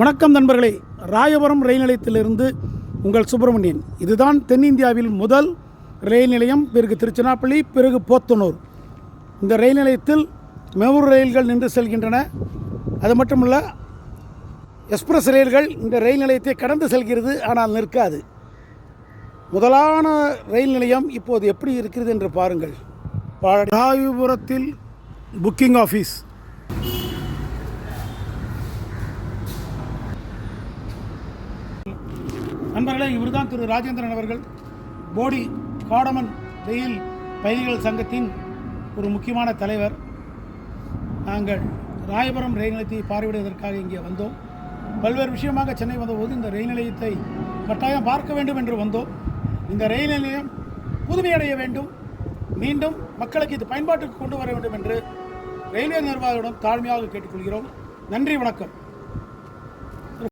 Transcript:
வணக்கம் நண்பர்களே, ராயபுரம் ரயில் நிலையத்திலிருந்து உங்கள் சுப்பிரமணியன். இதுதான் தென்னிந்தியாவில் முதல் ரயில் நிலையம். பிறகு திருச்சிராப்பள்ளி, பிறகு போத்தனூர். இந்த ரயில் நிலையத்தில் மெமு ரயில்கள் நின்று செல்கின்றன. அது மட்டுமல்ல, எக்ஸ்பிரஸ் ரயில்கள் இந்த ரயில் நிலையத்தை கடந்து செல்கிறது, ஆனால் நிற்காது. முதலான ரயில் நிலையம் இப்போது எப்படி இருக்கிறது என்று பாருங்கள். ராயபுரத்தில் புக்கிங் ஆஃபீஸ். நண்பர்களே, இவர் தான் திரு ராஜேந்திரன் அவர்கள். போடி காடமன் ரயில் பயணிகள் சங்கத்தின் ஒரு முக்கியமான தலைவர். நாங்கள் ராயபுரம் ரயில் நிலையத்தை பார்வையிடுவதற்காக இங்கே வந்தோம். பல்வேறு விஷயமாக சென்னை வந்தபோது இந்த ரயில் நிலையத்தை கட்டாயம் பார்க்க வேண்டும் என்று வந்தோம். இந்த ரயில் நிலையம் புதுமையடைய வேண்டும், மீண்டும் மக்களுக்கு இது பயன்பாட்டுக்கு கொண்டு வர வேண்டும் என்று ரயில்வே நிர்வாகியிடம் தாழ்மையாக கேட்டுக்கொள்கிறோம். நன்றி, வணக்கம்.